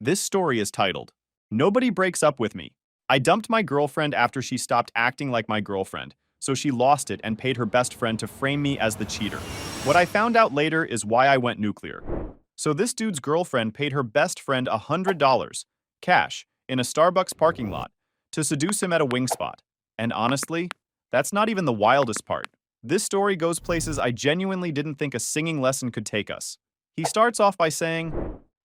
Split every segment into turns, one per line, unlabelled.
This story is titled, Nobody Breaks Up With Me. I dumped my girlfriend after she stopped acting like my girlfriend, so she lost it and paid her best friend to frame me as the cheater. What I found out later is why I went nuclear. So this dude's girlfriend paid her best friend $100, cash, in a Starbucks parking lot, to seduce him at a wing spot. And honestly, that's not even the wildest part. This story goes places I genuinely didn't think a singing lesson could take us. He starts off by saying,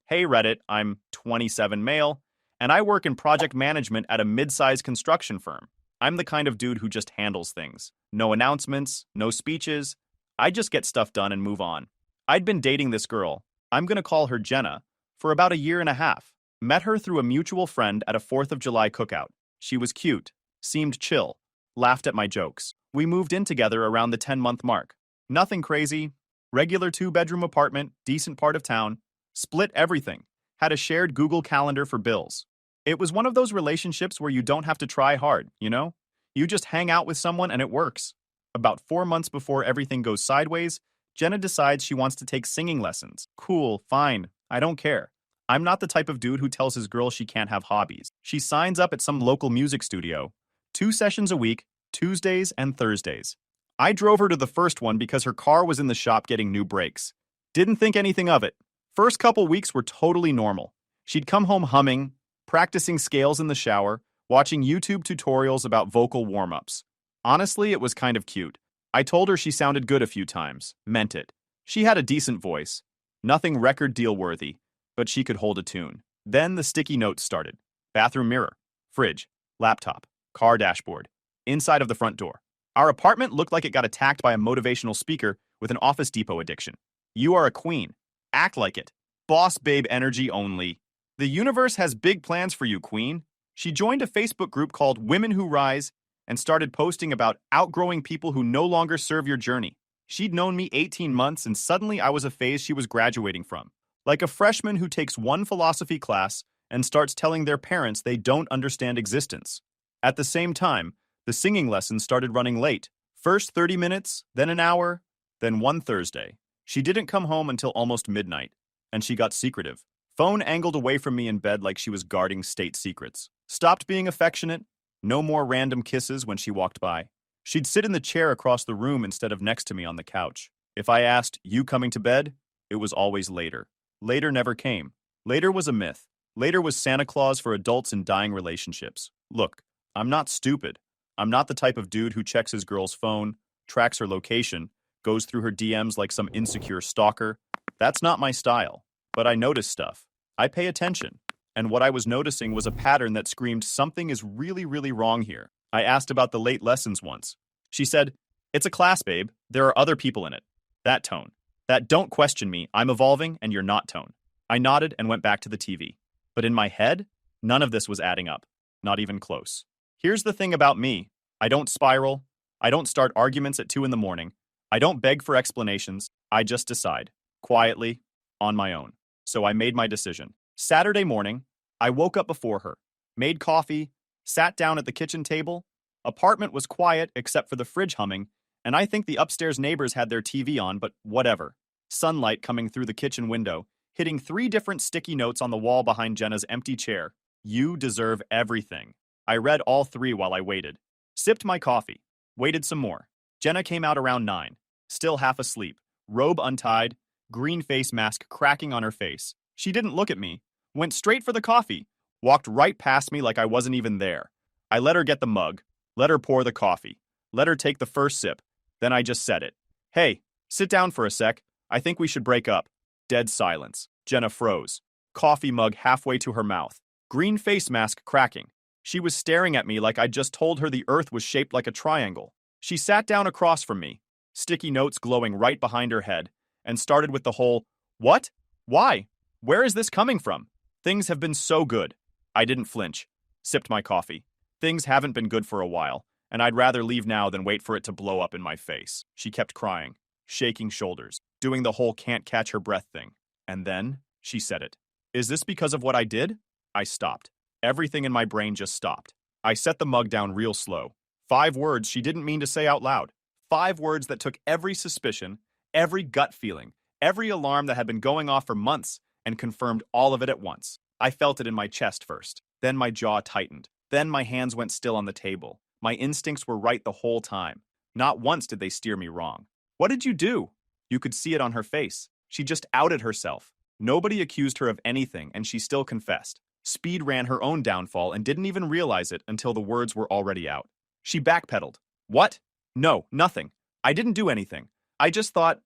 Hey Reddit, I'm 27 male, and I work in project management at a mid-sized construction firm. I'm the kind of dude who just handles things. No announcements, no speeches. I just get stuff done and move on. I'd been dating this girl, I'm gonna call her Jenna, for about a year and a half. Met her through a mutual friend at a 4th of July cookout. She was cute, seemed chill, laughed at my jokes. We moved in together around the 10-month mark. Nothing crazy, regular 2-bedroom apartment, decent part of town. Split everything. Had a shared Google Calendar for bills. It was one of those relationships where you don't have to try hard, you know? You just hang out with someone and it works. About 4 months before everything goes sideways, Jenna decides she wants to take singing lessons. Cool, fine, I don't care. I'm not the type of dude who tells his girl she can't have hobbies. She signs up at some local music studio. 2 sessions a week, Tuesdays and Thursdays. I drove her to the first one because her car was in the shop getting new brakes. Didn't think anything of it. First couple weeks were totally normal. She'd come home humming, practicing scales in the shower, watching YouTube tutorials about vocal warm-ups. Honestly, it was kind of cute. I told her she sounded good a few times. Meant it. She had a decent voice. Nothing record deal worthy, but she could hold a tune. Then the sticky notes started. Bathroom mirror, fridge, laptop, car dashboard, inside of the front door. Our apartment looked like it got attacked by a motivational speaker with an Office Depot addiction. You are a queen. Act like it. Boss babe energy only. The universe has big plans for you, queen. She joined a Facebook group called Women Who Rise and started posting about outgrowing people who no longer serve your journey. She'd known me 18 months and suddenly I was a phase she was graduating from. Like a freshman who takes one philosophy class and starts telling their parents they don't understand existence. At the same time, the singing lessons started running late. First 30 minutes, then an hour, then one Thursday. She didn't come home until almost midnight, and she got secretive. Phone angled away from me in bed like she was guarding state secrets. Stopped being affectionate. No more random kisses when she walked by. She'd sit in the chair across the room instead of next to me on the couch. If I asked, you coming to bed? It was always later. Later never came. Later was a myth. Later was Santa Claus for adults in dying relationships. Look, I'm not stupid. I'm not the type of dude who checks his girl's phone, tracks her location, goes through her DMs like some insecure stalker. That's not my style. But I notice stuff. I pay attention. And what I was noticing was a pattern that screamed something is really, really wrong here. I asked about the late lessons once. She said, It's a class, babe. There are other people in it. That tone. That don't question me, I'm evolving and you're not tone. I nodded and went back to the TV. But in my head, none of this was adding up. Not even close. Here's the thing about me. I don't spiral. I don't start arguments at 2 in the morning. I don't beg for explanations. I just decide. Quietly. On my own. So I made my decision. Saturday morning, I woke up before her, made coffee, sat down at the kitchen table. Apartment was quiet except for the fridge humming, and I think the upstairs neighbors had their TV on, but whatever. Sunlight coming through the kitchen window, hitting 3 different sticky notes on the wall behind Jenna's empty chair. You deserve everything. I read all 3 while I waited. Sipped my coffee. Waited some more. Jenna came out around 9, still half asleep, robe untied, green face mask cracking on her face. She didn't look at me, went straight for the coffee, walked right past me like I wasn't even there. I let her get the mug, let her pour the coffee, let her take the first sip. Then I just said it. Hey, sit down for a sec. I think we should break up. Dead silence. Jenna froze. Coffee mug halfway to her mouth. Green face mask cracking. She was staring at me like I'd just told her the earth was shaped like a triangle. She sat down across from me, sticky notes glowing right behind her head, and started with the whole, What? Why? Where is this coming from? Things have been so good. I didn't flinch. Sipped my coffee. Things haven't been good for a while, and I'd rather leave now than wait for it to blow up in my face. She kept crying, shaking shoulders, doing the whole can't catch her breath thing. And then, she said it. Is this because of what I did? I stopped. Everything in my brain just stopped. I set the mug down real slow. 5 words she didn't mean to say out loud. 5 words that took every suspicion, every gut feeling, every alarm that had been going off for months, and confirmed all of it at once. I felt it in my chest first. Then my jaw tightened. Then my hands went still on the table. My instincts were right the whole time. Not once did they steer me wrong. What did you do? You could see it on her face. She just outed herself. Nobody accused her of anything, and she still confessed. Speed ran her own downfall and didn't even realize it until the words were already out. She backpedaled. What? No, nothing. I didn't do anything. I just thought,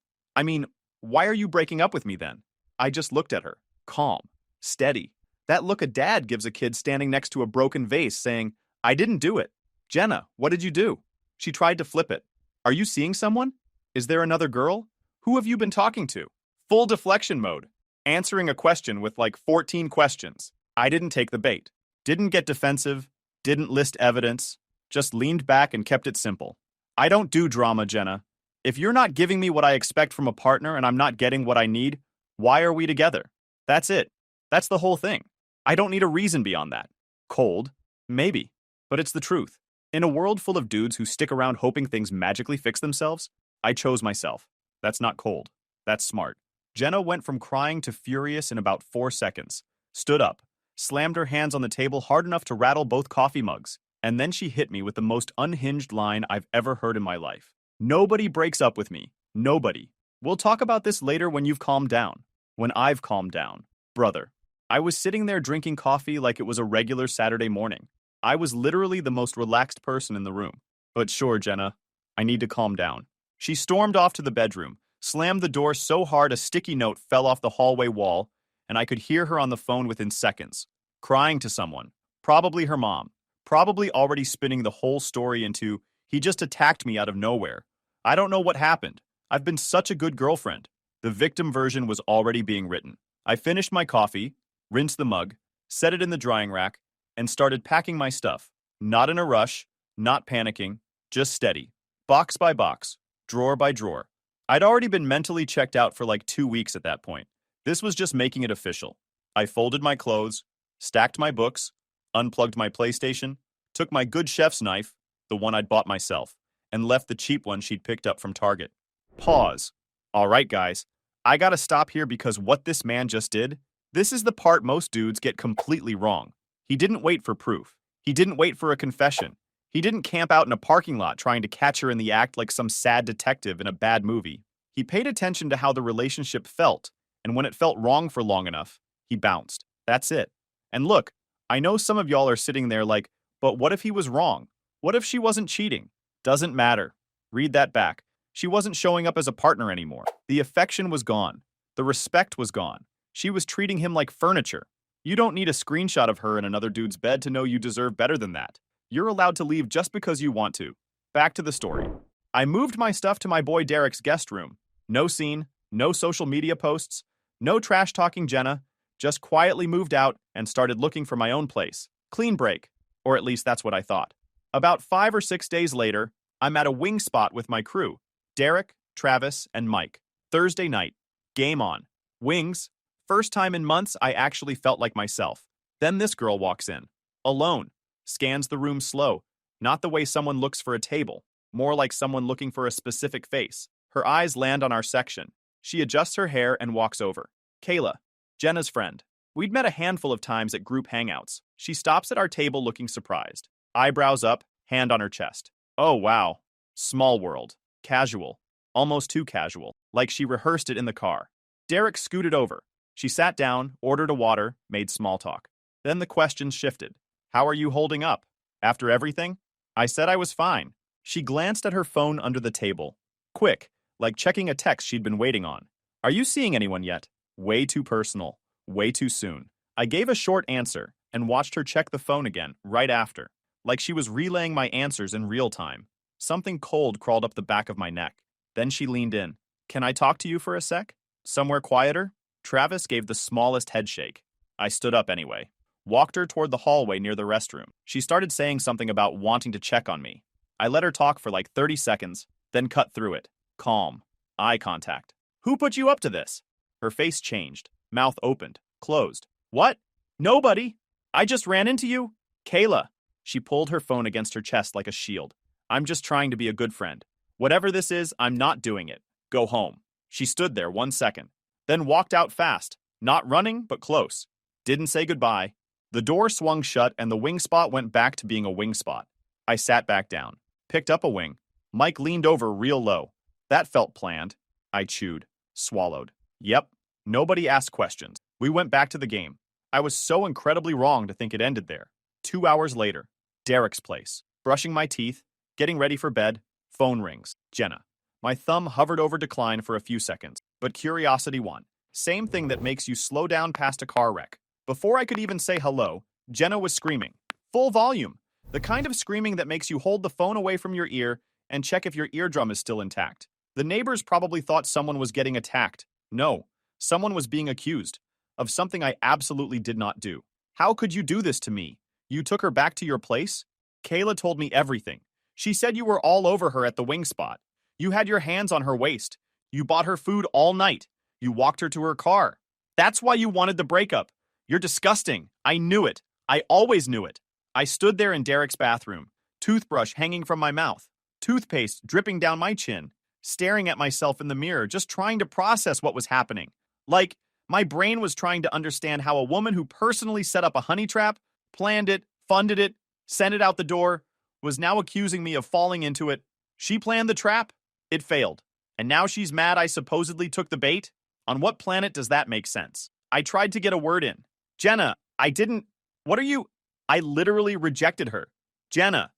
why are you breaking up with me then? I just looked at her, calm, steady. That look a dad gives a kid standing next to a broken vase saying, I didn't do it. Jenna, what did you do? She tried to flip it. Are you seeing someone? Is there another girl? Who have you been talking to? Full deflection mode. Answering a question with like 14 questions. I didn't take the bait. Didn't get defensive. Didn't list evidence. Just leaned back and kept it simple. I don't do drama, Jenna. If you're not giving me what I expect from a partner and I'm not getting what I need, why are we together? That's it. That's the whole thing. I don't need a reason beyond that. Cold? Maybe. But it's the truth. In a world full of dudes who stick around hoping things magically fix themselves, I chose myself. That's not cold. That's smart. Jenna went from crying to furious in about 4 seconds, stood up, slammed her hands on the table hard enough to rattle both coffee mugs, and then she hit me with the most unhinged line I've ever heard in my life. Nobody breaks up with me. Nobody. We'll talk about this later when you've calmed down. When I've calmed down. Brother. I was sitting there drinking coffee like it was a regular Saturday morning. I was literally the most relaxed person in the room. But sure, Jenna, I need to calm down. She stormed off to the bedroom, slammed the door so hard a sticky note fell off the hallway wall, and I could hear her on the phone within seconds, crying to someone, probably her mom, probably already spinning the whole story into, he just attacked me out of nowhere. I don't know what happened. I've been such a good girlfriend. The victim version was already being written. I finished my coffee, rinsed the mug, set it in the drying rack, and started packing my stuff. Not in a rush, not panicking, just steady. Box by box, drawer by drawer. I'd already been mentally checked out for like 2 weeks at that point. This was just making it official. I folded my clothes, stacked my books, unplugged my PlayStation, took my good chef's knife, the one I'd bought myself, and left the cheap one she'd picked up from Target. Pause. All right, guys. I gotta stop here because what this man just did, this is the part most dudes get completely wrong. He didn't wait for proof. He didn't wait for a confession. He didn't camp out in a parking lot trying to catch her in the act like some sad detective in a bad movie. He paid attention to how the relationship felt, and when it felt wrong for long enough, he bounced. That's it. And look, I know some of y'all are sitting there like, but what if he was wrong? What if she wasn't cheating? Doesn't matter. Read that back. She wasn't showing up as a partner anymore. The affection was gone. The respect was gone. She was treating him like furniture. You don't need a screenshot of her in another dude's bed to know you deserve better than that. You're allowed to leave just because you want to. Back to the story. I moved my stuff to my boy Derek's guest room. No scene, no social media posts, no trash-talking Jenna, just quietly moved out and started looking for my own place. Clean break. Or at least that's what I thought. About 5 or 6 days later, I'm at a wing spot with my crew. Derek, Travis, and Mike. Thursday night. Game on. Wings. First time in months I actually felt like myself. Then this girl walks in. Alone. Scans the room slow. Not the way someone looks for a table. More like someone looking for a specific face. Her eyes land on our section. She adjusts her hair and walks over. Kayla. Jenna's friend. We'd met a handful of times at group hangouts. She stops at our table looking surprised. Eyebrows up, hand on her chest. Oh wow. Small world. Casual. Almost too casual. Like she rehearsed it in the car. Derek scooted over. She sat down, ordered a water, made small talk. Then the questions shifted. How are you holding up? After everything? I said I was fine. She glanced at her phone under the table. Quick, like checking a text she'd been waiting on. Are you seeing anyone yet? Way too personal. Way too soon. I gave a short answer and watched her check the phone again right after, like she was relaying my answers in real time. Something cold crawled up the back of my neck. Then she leaned in. Can I talk to you for a sec? Somewhere quieter? Travis gave the smallest head shake. I stood up anyway. Walked her toward the hallway near the restroom. She started saying something about wanting to check on me. I let her talk for like 30 seconds, then cut through it. Calm. Eye contact. Who put you up to this? Her face changed. Mouth opened. Closed. What? Nobody. I just ran into you. Kayla. She pulled her phone against her chest like a shield. I'm just trying to be a good friend. Whatever this is, I'm not doing it. Go home. She stood there 1 second, then walked out fast. Not running, but close. Didn't say goodbye. The door swung shut and the wing spot went back to being a wing spot. I sat back down, picked up a wing. Mike leaned over real low. That felt planned. I chewed, swallowed. Yep, nobody asked questions. We went back to the game. I was so incredibly wrong to think it ended there. 2 hours later, Derek's place. Brushing my teeth, getting ready for bed, phone rings. Jenna. My thumb hovered over decline for a few seconds, but curiosity won. Same thing that makes you slow down past a car wreck. Before I could even say hello, Jenna was screaming. Full volume. The kind of screaming that makes you hold the phone away from your ear and check if your eardrum is still intact. The neighbors probably thought someone was getting attacked. No, someone was being accused of something I absolutely did not do. How could you do this to me? You took her back to your place? Kayla told me everything. She said you were all over her at the wing spot. You had your hands on her waist. You bought her food all night. You walked her to her car. That's why you wanted the breakup. You're disgusting. I knew it. I always knew it. I stood there in Derek's bathroom, toothbrush hanging from my mouth, toothpaste dripping down my chin, staring at myself in the mirror, just trying to process what was happening. Like, my brain was trying to understand how a woman who personally set up a honey trap, planned it, funded it, sent it out the door, was now accusing me of falling into it. She planned the trap. It failed. And now she's mad I supposedly took the bait? On what planet does that make sense? I tried to get a word in. Jenna, I didn't... What are you... I literally rejected her. Jenna.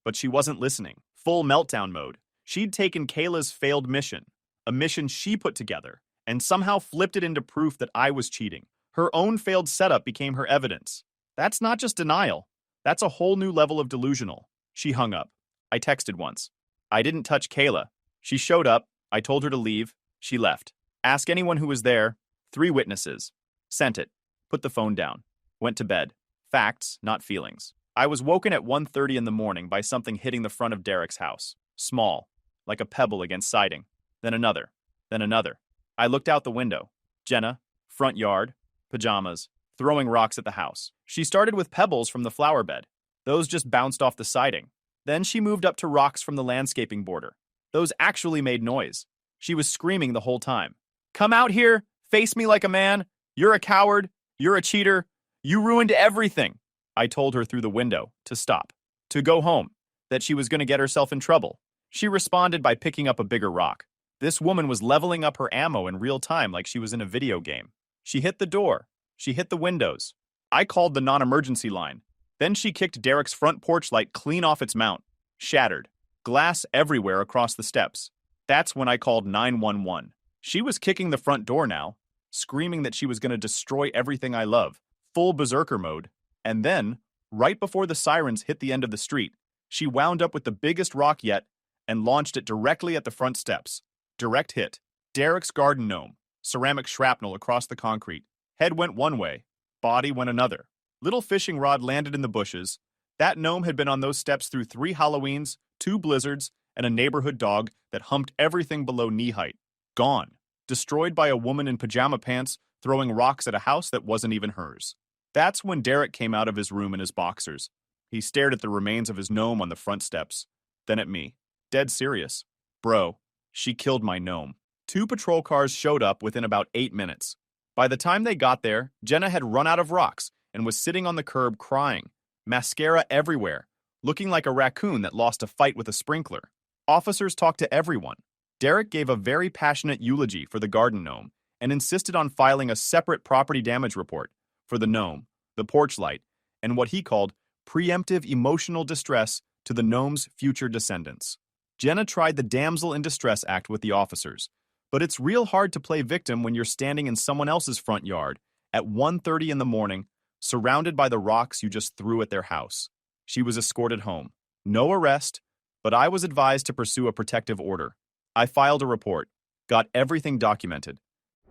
But she wasn't listening. Full meltdown mode. She'd taken Kayla's failed mission, a mission she put together, and somehow flipped it into proof that I was cheating. Her own failed setup became her evidence. That's not just denial. That's a whole new level of delusional. She hung up. I texted once. I didn't touch Kayla. She showed up. I told her to leave. She left. Ask anyone who was there. 3 witnesses. Sent it. Put the phone down. Went to bed. Facts, not feelings. I was woken at 1:30 in the morning by something hitting the front of Derek's house. Small, like a pebble against siding. Then another. Then another. I looked out the window. Jenna, front yard, pajamas, throwing rocks at the house. She started with pebbles from the flower bed. Those just bounced off the siding. Then she moved up to rocks from the landscaping border. Those actually made noise. She was screaming the whole time. Come out here, face me like a man. You're a coward. You're a cheater. You ruined everything. I told her through the window to stop, to go home, that she was going to get herself in trouble. She responded by picking up a bigger rock. This woman was leveling up her ammo in real time like she was in a video game. She hit the door. She hit the windows. I called the non-emergency line. Then she kicked Derek's front porch light clean off its mount. Shattered. Glass everywhere across the steps. That's when I called 911. She was kicking the front door now, screaming that she was going to destroy everything I love. Full berserker mode. And then, right before the sirens hit the end of the street, she wound up with the biggest rock yet and launched it directly at the front steps. Direct hit. Derek's garden gnome. Ceramic shrapnel across the concrete. Head went one way. Body went another. Little fishing rod landed in the bushes. That gnome had been on those steps through 3 Halloweens, 2 blizzards, and a neighborhood dog that humped everything below knee height. Gone. Destroyed by a woman in pajama pants throwing rocks at a house that wasn't even hers. That's when Derek came out of his room in his boxers. He stared at the remains of his gnome on the front steps, then at me. Dead serious. Bro, she killed my gnome. 2 patrol cars showed up within about 8 minutes. By the time they got there, Jenna had run out of rocks and was sitting on the curb crying, mascara everywhere, looking like a raccoon that lost a fight with a sprinkler. Officers talked to everyone. Derek gave a very passionate eulogy for the garden gnome and insisted on filing a separate property damage report for the gnome, the porch light, and what he called preemptive emotional distress to the gnome's future descendants. Jenna tried the Damsel in Distress Act with the officers, but it's real hard to play victim when you're standing in someone else's front yard at 1:30 in the morning, surrounded by the rocks you just threw at their house. She was escorted home. No arrest, but I was advised to pursue a protective order. I filed a report, got everything documented.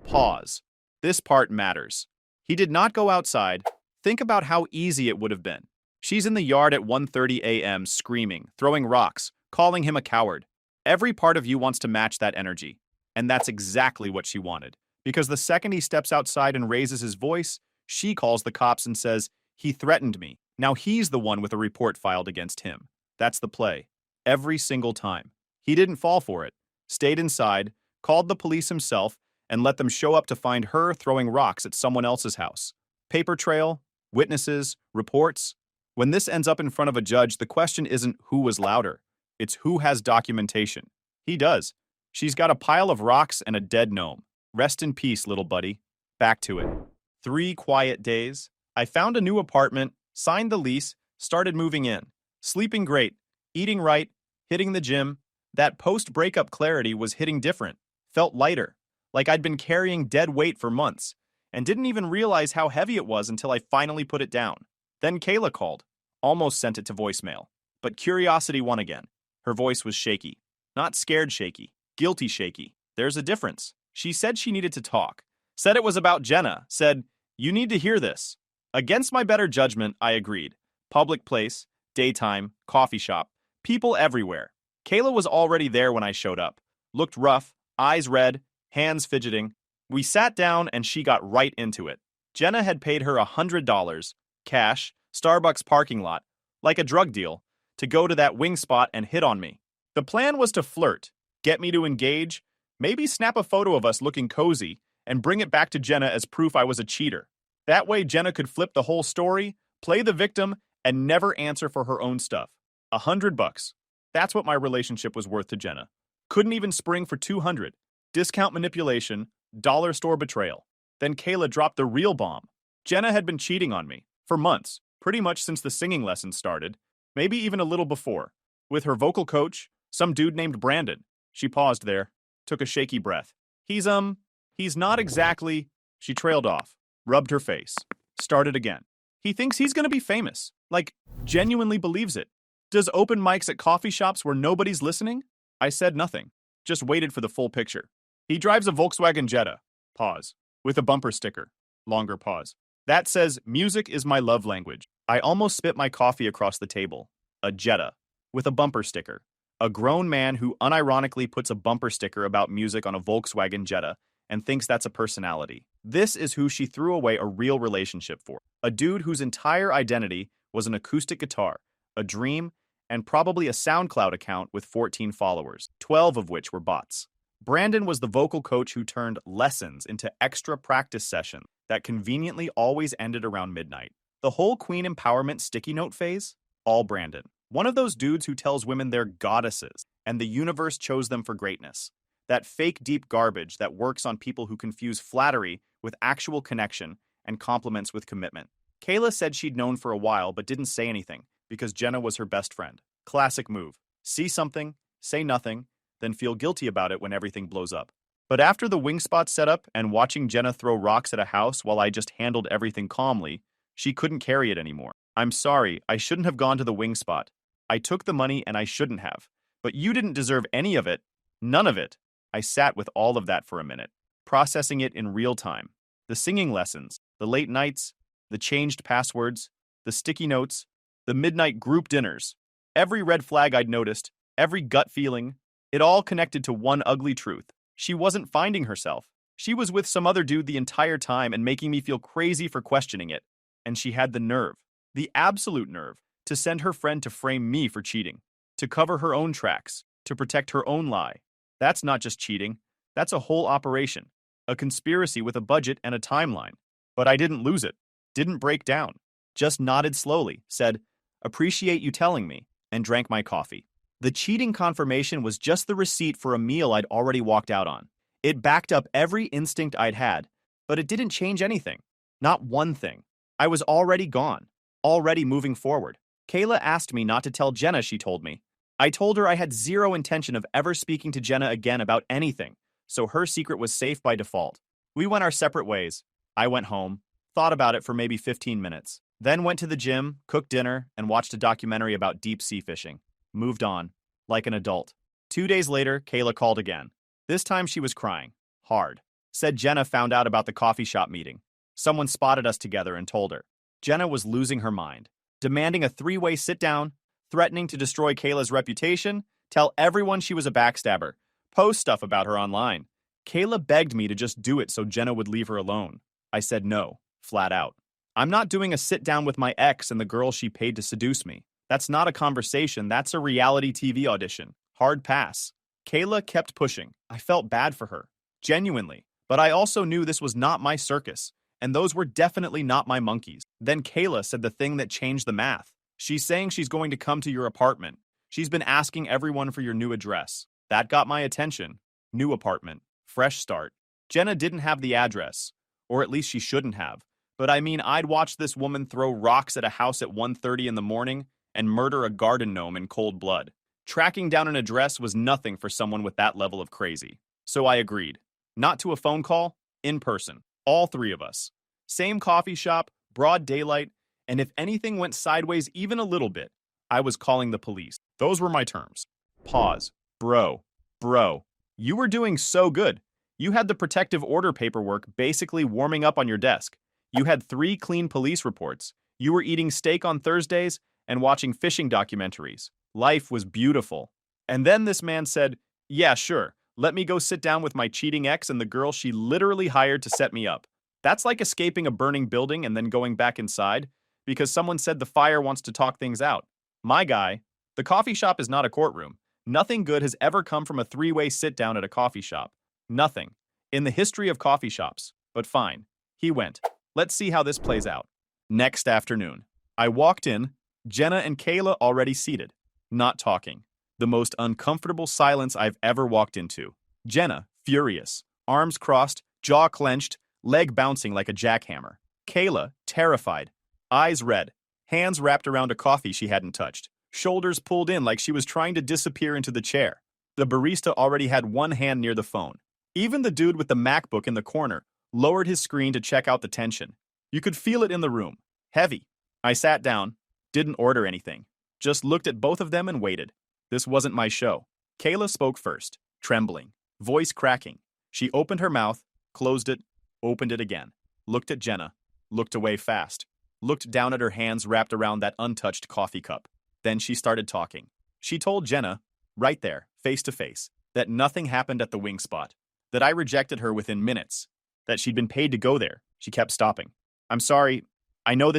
Pause. This part matters. He did not go outside. Think about how easy it would have been. She's in the yard at 1:30 a.m. screaming, throwing rocks, calling him a coward. Every part of you wants to match that energy. And that's exactly what she wanted. Because the second he steps outside and raises his voice, she calls the cops and says, he threatened me. Now he's the one with a report filed against him. That's the play. Every single time. He didn't fall for it. Stayed inside, called the police himself, and let them show up to find her throwing rocks at someone else's house. Paper trail, witnesses, reports. When this ends up in front of a judge, the question isn't who was louder. It's who has documentation. He does. She's got a pile of rocks and a dead gnome. Rest in peace, little buddy. Back to it. 3 quiet days. I found a new apartment, signed the lease, started moving in. Sleeping great, eating right, hitting the gym. That post-breakup clarity was hitting different. Felt lighter, like I'd been carrying dead weight for months, and didn't even realize how heavy it was until I finally put it down. Then Kayla called. Almost sent it to voicemail. But curiosity won again. Her voice was shaky. Not scared shaky. Guilty shaky. There's a difference. She said she needed to talk. Said it was about Jenna. Said, "You need to hear this." Against my better judgment, I agreed. Public place, daytime, coffee shop, people everywhere. Kayla was already there when I showed up. Looked rough, eyes red, hands fidgeting. We sat down and she got right into it. Jenna had paid her $100, cash, Starbucks parking lot, like a drug deal, to go to that wing spot and hit on me. The plan was to flirt, get me to engage, maybe snap a photo of us looking cozy, and bring it back to Jenna as proof I was a cheater. That way Jenna could flip the whole story, play the victim, and never answer for her own stuff. $100. That's what my relationship was worth to Jenna. Couldn't even spring for 200. Discount manipulation, dollar store betrayal. Then Kayla dropped the real bomb. Jenna had been cheating on me for months, pretty much since the singing lessons started, maybe even a little before. With her vocal coach, some dude named Brandon. She paused there, took a shaky breath. He's not exactly. She trailed off, rubbed her face, started again. He thinks he's gonna be famous, like, genuinely believes it. Does open mics at coffee shops where nobody's listening? I said nothing, just waited for the full picture. He drives a Volkswagen Jetta. Pause. With a bumper sticker. Longer pause. That says, "Music is my love language." I almost spit my coffee across the table. A Jetta. With a bumper sticker. A grown man who unironically puts a bumper sticker about music on a Volkswagen Jetta and thinks that's a personality. This is who she threw away a real relationship for. A dude whose entire identity was an acoustic guitar, a dream, and probably a SoundCloud account with 14 followers, 12 of which were bots. Brandon was the vocal coach who turned lessons into extra practice sessions that conveniently always ended around midnight. The whole queen empowerment sticky note phase? All Brandon. One of those dudes who tells women they're goddesses, and the universe chose them for greatness. That fake deep garbage that works on people who confuse flattery with actual connection and compliments with commitment. Kayla said she'd known for a while but didn't say anything because Jenna was her best friend. Classic move. See something, say nothing, then feel guilty about it when everything blows up. But after the wing spot setup and watching Jenna throw rocks at a house while I just handled everything calmly, she couldn't carry it anymore. "I'm sorry, I shouldn't have gone to the wing spot. I took the money and I shouldn't have. But you didn't deserve any of it. None of it." I sat with all of that for a minute, processing it in real time. The singing lessons, the late nights, the changed passwords, the sticky notes, the midnight group dinners. Every red flag I'd noticed, every gut feeling, it all connected to one ugly truth. She wasn't finding herself. She was with some other dude the entire time and making me feel crazy for questioning it. And she had the nerve, the absolute nerve, to send her friend to frame me for cheating, to cover her own tracks, to protect her own lie. That's not just cheating. That's a whole operation, a conspiracy with a budget and a timeline. But I didn't lose it, didn't break down, just nodded slowly, said, "Appreciate you telling me," and drank my coffee. The cheating confirmation was just the receipt for a meal I'd already walked out on. It backed up every instinct I'd had, but it didn't change anything. Not one thing. I was already gone, already moving forward. Kayla asked me not to tell Jenna, she told me. I told her I had zero intention of ever speaking to Jenna again about anything, so her secret was safe by default. We went our separate ways. I went home, thought about it for maybe 15 minutes, then went to the gym, cooked dinner, and watched a documentary about deep sea fishing. Moved on, like an adult. 2 days later, Kayla called again. This time she was crying, hard. Said Jenna found out about the coffee shop meeting. Someone spotted us together and told her. Jenna was losing her mind, demanding a 3-way sit-down, threatening to destroy Kayla's reputation, tell everyone she was a backstabber, post stuff about her online. Kayla begged me to just do it so Jenna would leave her alone. I said no, flat out. I'm not doing a sit-down with my ex and the girl she paid to seduce me. That's not a conversation, that's a reality TV audition. Hard pass. Kayla kept pushing. I felt bad for her. Genuinely. But I also knew this was not my circus, And those were definitely not my monkeys. Then Kayla said the thing that changed the math. She's saying she's going to come to your apartment. She's been asking everyone for your new address. That got my attention. New apartment. Fresh start. Jenna didn't have the address. Or at least she shouldn't have. But I mean, I'd watch this woman throw rocks at a house at 1:30 in the morning and murder a garden gnome in cold blood. Tracking down an address was nothing for someone with that level of crazy. So I agreed. Not to a phone call, in person. All three of us. Same coffee shop, broad daylight, and if anything went sideways even a little bit, I was calling the police. Those were my terms. Pause. Bro. You were doing so good. You had the protective order paperwork basically warming up on your desk. You had 3 clean police reports. You were eating steak on Thursdays and watching fishing documentaries. Life was beautiful. And then this man said, yeah, sure, let me go sit down with my cheating ex and the girl she literally hired to set me up. That's like escaping a burning building and then going back inside because someone said the fire wants to talk things out. My guy, the coffee shop is not a courtroom. Nothing good has ever come from a 3-way sit-down at a coffee shop. Nothing. In the history of coffee shops. But fine. He went. Let's see how this plays out. Next afternoon. I walked in, Jenna and Kayla already seated. Not talking. The most uncomfortable silence I've ever walked into. Jenna, furious. Arms crossed, jaw clenched, leg bouncing like a jackhammer. Kayla, terrified. Eyes red. Hands wrapped around a coffee she hadn't touched. Shoulders pulled in like she was trying to disappear into the chair. The barista already had one hand near the phone. Even the dude with the MacBook in the corner lowered his screen to check out the tension. You could feel it in the room. Heavy. I sat down, didn't order anything. Just looked at both of them and waited. This wasn't my show. Kayla spoke first, trembling, voice cracking. She opened her mouth, closed it, opened it again. Looked at Jenna, looked away fast. Looked down at her hands wrapped around that untouched coffee cup. Then she started talking. She told Jenna, right there, face to face, that nothing happened at the wing spot, that I rejected her within minutes, that she'd been paid to go there. She kept stopping. I'm sorry. I know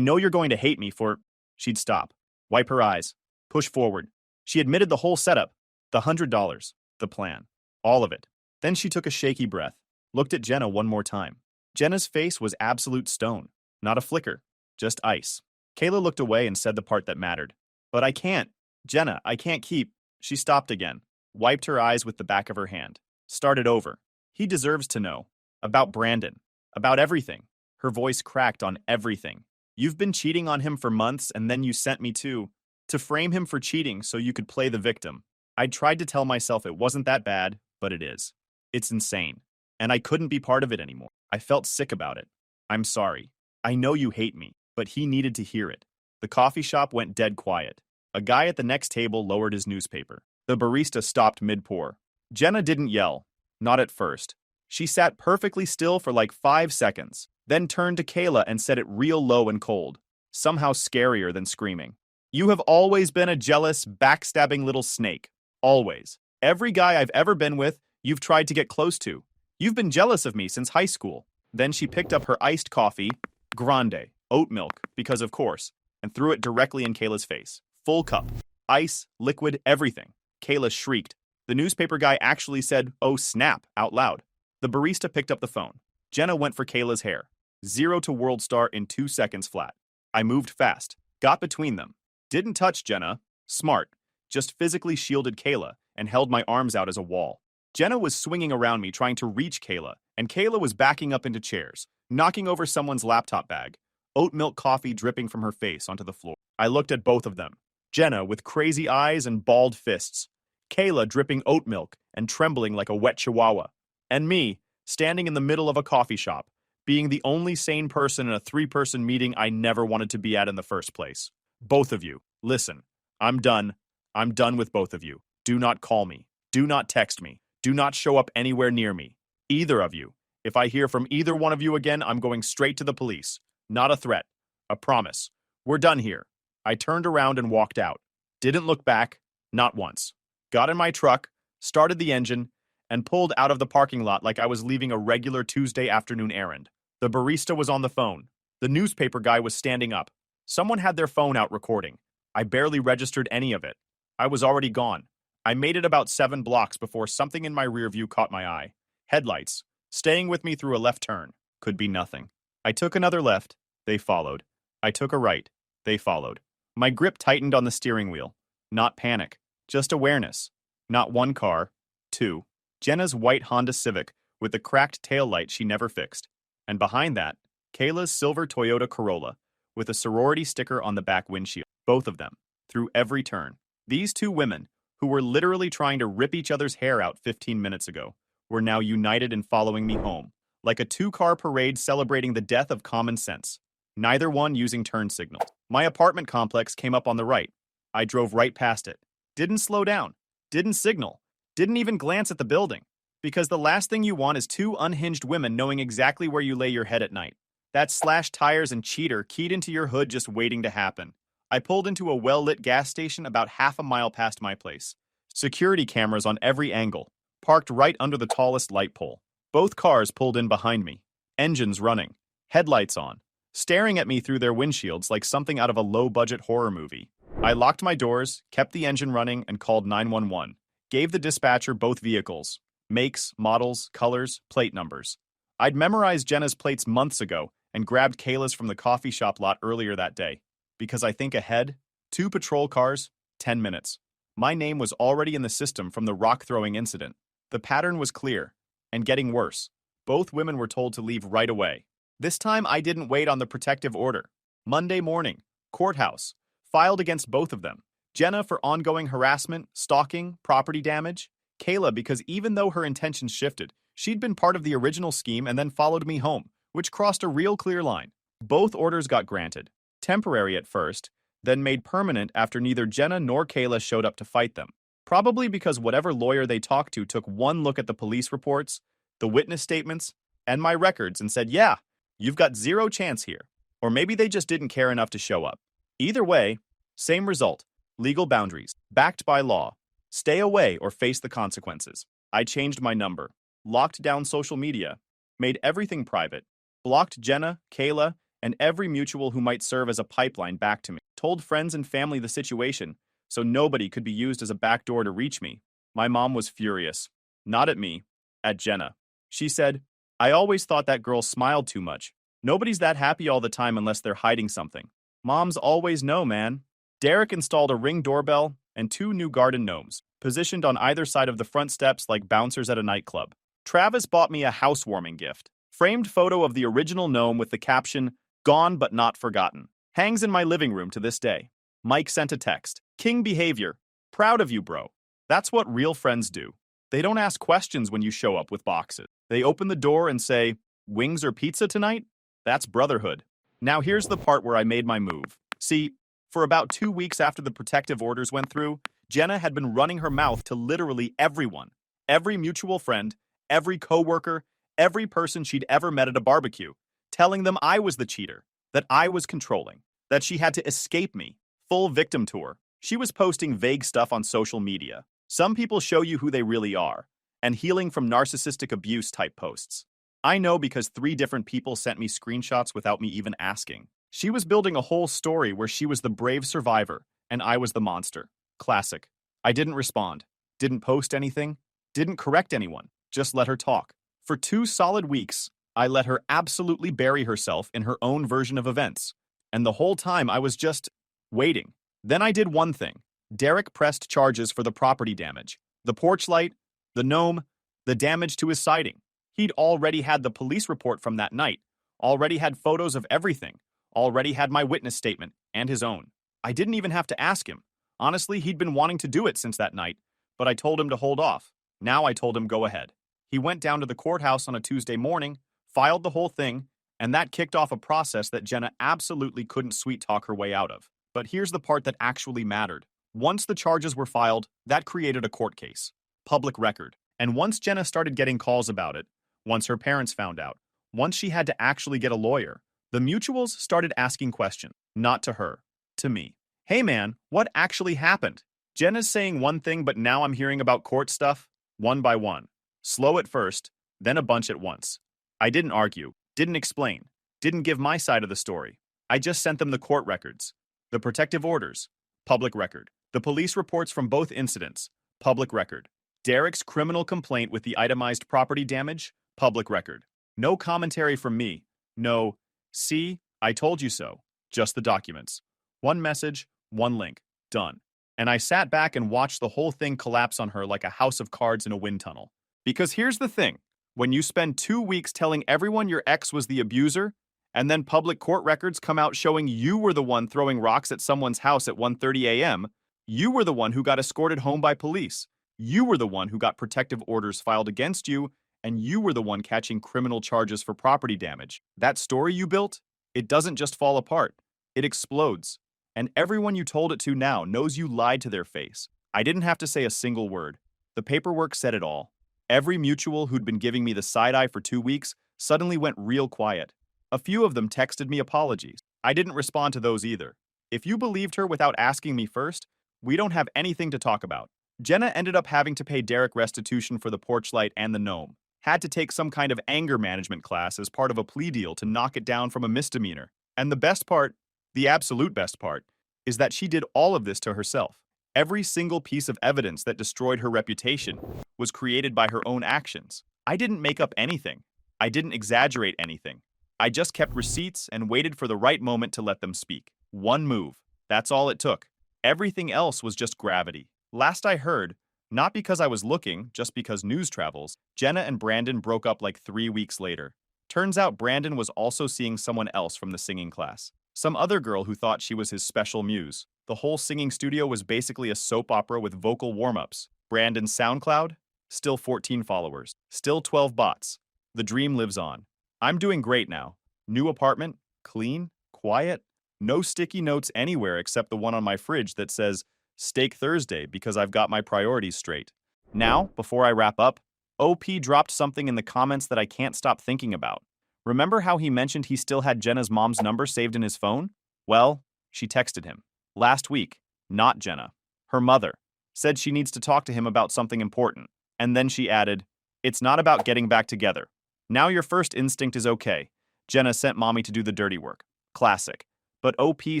you're going to hate me for... She'd stop, wipe her eyes, push forward. She admitted the whole setup, the $100, the plan, all of it. Then she took a shaky breath, looked at Jenna one more time. Jenna's face was absolute stone, not a flicker, just ice. Kayla looked away and said the part that mattered. But I can't. Jenna, I can't keep. She stopped again, wiped her eyes with the back of her hand. Started over. He deserves to know. About Brandon. About everything. Her voice cracked on everything. You've been cheating on him for months and then you sent me to frame him for cheating so you could play the victim. I tried to tell myself it wasn't that bad, but it is. It's insane. And I couldn't be part of it anymore. I felt sick about it. I'm sorry. I know you hate me. But he needed to hear it. The coffee shop went dead quiet. A guy at the next table lowered his newspaper. The barista stopped mid-pour. Jenna didn't yell. Not at first. She sat perfectly still for like 5 seconds, then turned to Kayla and said it real low and cold, somehow scarier than screaming. You have always been a jealous, backstabbing little snake. Always. Every guy I've ever been with, you've tried to get close to. You've been jealous of me since high school. Then she picked up her iced coffee, grande, oat milk, because of course, and threw it directly in Kayla's face. Full cup. Ice, liquid, everything. Kayla shrieked. The newspaper guy actually said, "Oh snap," out loud. The barista picked up the phone. Jenna went for Kayla's hair. 0 to world star in 2 seconds flat. I moved fast. Got between them. Didn't touch Jenna. Smart. Just physically shielded Kayla and held my arms out as a wall. Jenna was swinging around me trying to reach Kayla, and Kayla was backing up into chairs, knocking over someone's laptop bag. Oat milk coffee dripping from her face onto the floor. I looked at both of them. Jenna with crazy eyes and balled fists. Kayla dripping oat milk and trembling like a wet chihuahua. And me, standing in the middle of a coffee shop, being the only sane person in a 3-person meeting I never wanted to be at in the first place. Both of you, listen. I'm done. I'm done with both of you. Do not call me. Do not text me. Do not show up anywhere near me. Either of you. If I hear from either one of you again, I'm going straight to the police. Not a threat. A promise. We're done here. I turned around and walked out. Didn't look back. Not once. Got in my truck, started the engine, and pulled out of the parking lot like I was leaving a regular Tuesday afternoon errand. The barista was on the phone. The newspaper guy was standing up. Someone had their phone out recording. I barely registered any of it. I was already gone. I made it about 7 blocks before something in my rear view caught my eye. Headlights. Staying with me through a left turn. Could be nothing. I took another left. They followed. I took a right. They followed. My grip tightened on the steering wheel. Not panic. Just awareness. Not one car. Two. Jenna's white Honda Civic with the cracked taillight she never fixed. And behind that, Kayla's silver Toyota Corolla with a sorority sticker on the back windshield. Both of them. Through every turn. These two women, who were literally trying to rip each other's hair out 15 minutes ago, were now united in following me home, like a two-car parade celebrating the death of common sense. Neither one using turn signals. My apartment complex came up on the right. I drove right past it. Didn't slow down. Didn't signal. Didn't even glance at the building. Because the last thing you want is two unhinged women knowing exactly where you lay your head at night. That slash tires and cheater keyed into your hood just waiting to happen. I pulled into a well-lit gas station about half a mile past my place. Security cameras on every angle. Parked right under the tallest light pole. Both cars pulled in behind me. Engines running. Headlights on. Staring at me through their windshields like something out of a low-budget horror movie. I locked my doors, kept the engine running, and called 911. Gave the dispatcher both vehicles. Makes, models, colors, plate numbers. I'd memorized Jenna's plates months ago and grabbed Kayla's from the coffee shop lot earlier that day. Because I think ahead, 2 patrol cars, 10 minutes. My name was already in the system from the rock-throwing incident. The pattern was clear, and getting worse. Both women were told to leave right away. This time I didn't wait on the protective order. Monday morning, courthouse, filed against both of them. Jenna for ongoing harassment, stalking, property damage. Kayla because even though her intentions shifted, she'd been part of the original scheme and then followed me home, which crossed a real clear line. Both orders got granted. Temporary at first, then made permanent after neither Jenna nor Kayla showed up to fight them. Probably because whatever lawyer they talked to took one look at the police reports, the witness statements, and my records and said, yeah, you've got zero chance here. Or maybe they just didn't care enough to show up. Either way, same result. Legal boundaries. Backed by law. Stay away or face the consequences. I changed my number. Locked down social media. Made everything private. Blocked Jenna, Kayla, and every mutual who might serve as a pipeline back to me. Told friends and family the situation, so nobody could be used as a backdoor to reach me. My mom was furious. Not at me, at Jenna. She said, I always thought that girl smiled too much. Nobody's that happy all the time unless they're hiding something. Moms always know, man. Derek installed a Ring doorbell and 2 new garden gnomes, positioned on either side of the front steps like bouncers at a nightclub. Travis bought me a housewarming gift. Framed photo of the original gnome with the caption, Gone but not forgotten. Hangs in my living room to this day. Mike sent a text. King behavior. Proud of you, bro. That's what real friends do. They don't ask questions when you show up with boxes. They open the door and say, wings or pizza tonight? That's brotherhood. Now here's the part where I made my move. See, for about 2 weeks after the protective orders went through, Jenna had been running her mouth to literally everyone. Every mutual friend, every coworker, every person she'd ever met at a barbecue, telling them I was the cheater, that I was controlling, that she had to escape me. Full victim tour. She was posting vague stuff on social media. Some people show you who they really are, and healing from narcissistic abuse type posts. I know because 3 different people sent me screenshots without me even asking. She was building a whole story where she was the brave survivor, and I was the monster. Classic. I didn't respond, didn't post anything, didn't correct anyone, just let her talk. For 2 solid weeks, I let her absolutely bury herself in her own version of events. And the whole time I was just waiting. Then I did one thing. Derek pressed charges for the property damage, the porch light, the gnome, the damage to his siding. He'd already had the police report from that night, already had photos of everything, already had my witness statement and his own. I didn't even have to ask him. Honestly, he'd been wanting to do it since that night, but I told him to hold off. Now I told him go ahead. He went down to the courthouse on a Tuesday morning, filed the whole thing, and that kicked off a process that Jenna absolutely couldn't sweet-talk her way out of. But here's the part that actually mattered. Once the charges were filed, that created a court case. Public record. And once Jenna started getting calls about it, once her parents found out, once she had to actually get a lawyer, the mutuals started asking questions. Not to her, to me. Hey man, what actually happened? Jenna's saying one thing, but now I'm hearing about court stuff, one by one. Slow at first, then a bunch at once. I didn't argue, didn't explain, didn't give my side of the story. I just sent them the court records. The protective orders, public record. The police reports from both incidents, public record. Derek's criminal complaint with the itemized property damage, public record. No commentary from me. No, see, I told you so. Just the documents. One message, one link. Done. And I sat back and watched the whole thing collapse on her like a house of cards in a wind tunnel. Because here's the thing. When you spend 2 weeks telling everyone your ex was the abuser, and then public court records come out showing you were the one throwing rocks at someone's house at 1:30 a.m., you were the one who got escorted home by police. You were the one who got protective orders filed against you, and you were the one catching criminal charges for property damage. That story you built, it doesn't just fall apart, it explodes. And everyone you told it to now knows you lied to their face. I didn't have to say a single word. The paperwork said it all. Every mutual who'd been giving me the side eye for 2 weeks suddenly went real quiet. A few of them texted me apologies. I didn't respond to those either. If you believed her without asking me first, we don't have anything to talk about. Jenna ended up having to pay Derek restitution for the porch light and the gnome. Had to take some kind of anger management class as part of a plea deal to knock it down from a misdemeanor. And the best part, the absolute best part, is that she did all of this to herself. Every single piece of evidence that destroyed her reputation was created by her own actions. I didn't make up anything. I didn't exaggerate anything. I just kept receipts and waited for the right moment to let them speak. One move. That's all it took. Everything else was just gravity. Last I heard, not because I was looking, just because news travels, Jenna and Brandon broke up like 3 weeks later. Turns out Brandon was also seeing someone else from the singing class. Some other girl who thought she was his special muse. The whole singing studio was basically a soap opera with vocal warm-ups. Brandon's SoundCloud? Still 14 followers. Still 12 bots. The dream lives on. I'm doing great now. New apartment, clean, quiet, no sticky notes anywhere except the one on my fridge that says Steak Thursday because I've got my priorities straight. Now, before I wrap up, OP dropped something in the comments that I can't stop thinking about. Remember how he mentioned he still had Jenna's mom's number saved in his phone? Well, she texted him. Last week, not Jenna. Her mother. Said she needs to talk to him about something important. And then she added, "It's not about getting back together. Now your first instinct is okay. Jenna sent mommy to do the dirty work. Classic. But OP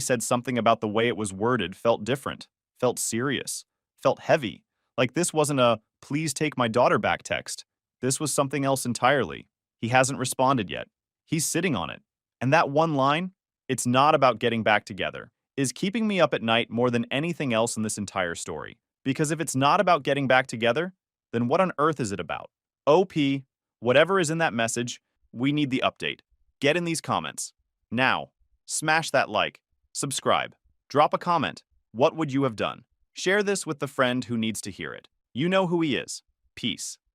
said something about the way it was worded felt different, felt serious, felt heavy. Like this wasn't a please take my daughter back text. This was something else entirely. He hasn't responded yet. He's sitting on it. And that one line, it's not about getting back together, is keeping me up at night more than anything else in this entire story. Because if it's not about getting back together, then what on earth is it about? OP, whatever is in that message, we need the update. Get in these comments. Now, smash that like, subscribe, drop a comment. What would you have done? Share this with the friend who needs to hear it. You know who he is. Peace.